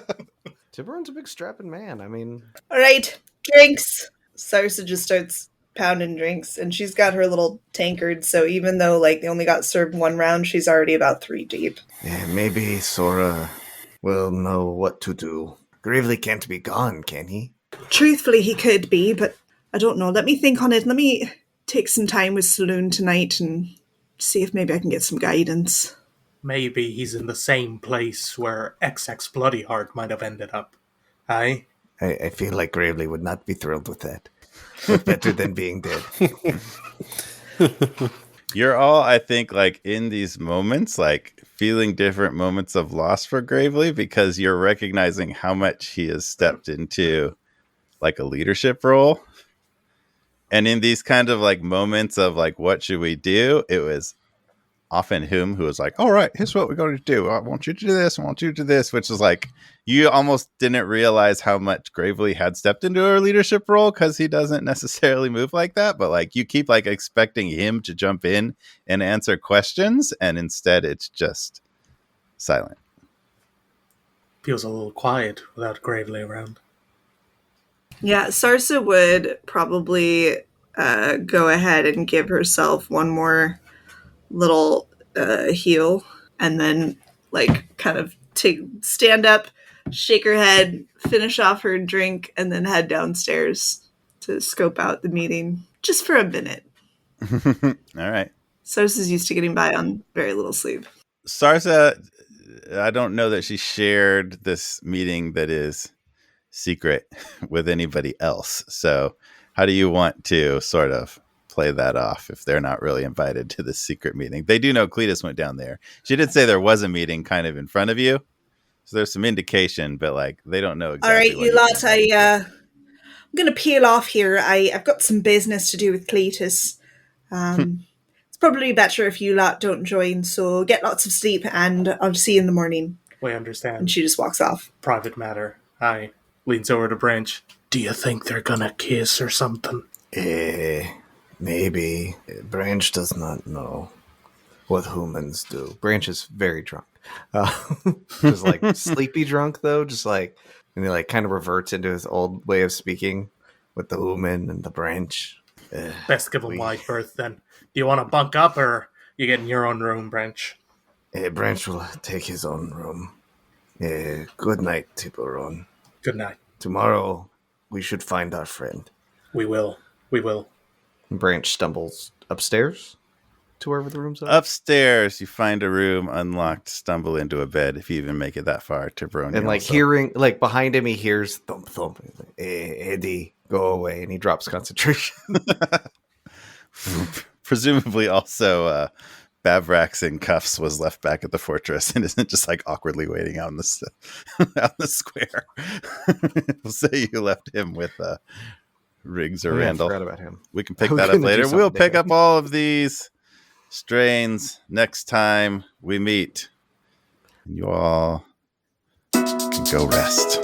Tiburon's a big strapping man. I mean, All right, drinks. Sarsa just starts pounding drinks, and she's got her little tankard, so even though they only got served one round, she's already about 3 deep. yeah, maybe Sora will know what to do. Gravely can't be gone, can he? Truthfully, he could be, but I don't know. Let me think on it. Let me take some time with Saloon tonight and see if maybe I can get some guidance. Maybe he's in the same place where XX Bloodyheart might have ended up. Aye? I feel like Gravely would not be thrilled with that. But better than being dead. You're all, I think, in these moments, feeling different moments of loss for Gravely because you're recognizing how much he has stepped into a leadership role. And in these kind of moments of what should we do? It was often him who was all right, here's what we're going to do. I want you to do this. I want you to do this, which is you almost didn't realize how much Gravely had stepped into a leadership role because he doesn't necessarily move like that. But you keep expecting him to jump in and answer questions. And instead it's just silent. Feels a little quiet without Gravely around. Yeah, Sarsa would probably go ahead and give herself one more little heal, and then kind of stand up, shake her head, finish off her drink, and then head downstairs to scope out the meeting just for a minute. All right. Sarsa's used to getting by on very little sleep. Sarsa, I don't know that she shared this meeting that is secret with anybody else. So how do you want to sort of play that off if they're not really invited to this secret meeting? They do know Cletus went down there. She did say there was a meeting kind of in front of you. So there's some indication, but they don't know exactly. All right, you lot, I'm going to peel off here. I've got some business to do with Cletus. It's probably better if you lot don't join, so get lots of sleep and I'll see you in the morning. We understand. And she just walks off. Private matter. Aye. Leans over to Branch. Do you think they're gonna kiss or something? Maybe. Branch does not know what humans do. Branch is very drunk. Just sleepy drunk though, and he kind of reverts into his old way of speaking with the human and the Branch. Best give him wide berth then. Do you want to bunk up or you get in your own room, Branch? Branch will take his own room. Good night, Tiburon. Good night. Tomorrow we should find our friend. We will. Branch stumbles upstairs to wherever the rooms are. Upstairs, you find a room unlocked, stumble into a bed, if you even make it that far, Tiburon. And hearing, behind him, he hears thump, thump. He's Eddie, go away. And he drops concentration. Presumably also Bavrax in cuffs was left back at the fortress and isn't just awkwardly waiting out in the out in the square. We'll say you left him with Riggs or Randall. I forgot about him. We can pick that up later. We'll pick up all of these strains next time we meet. You all can go rest.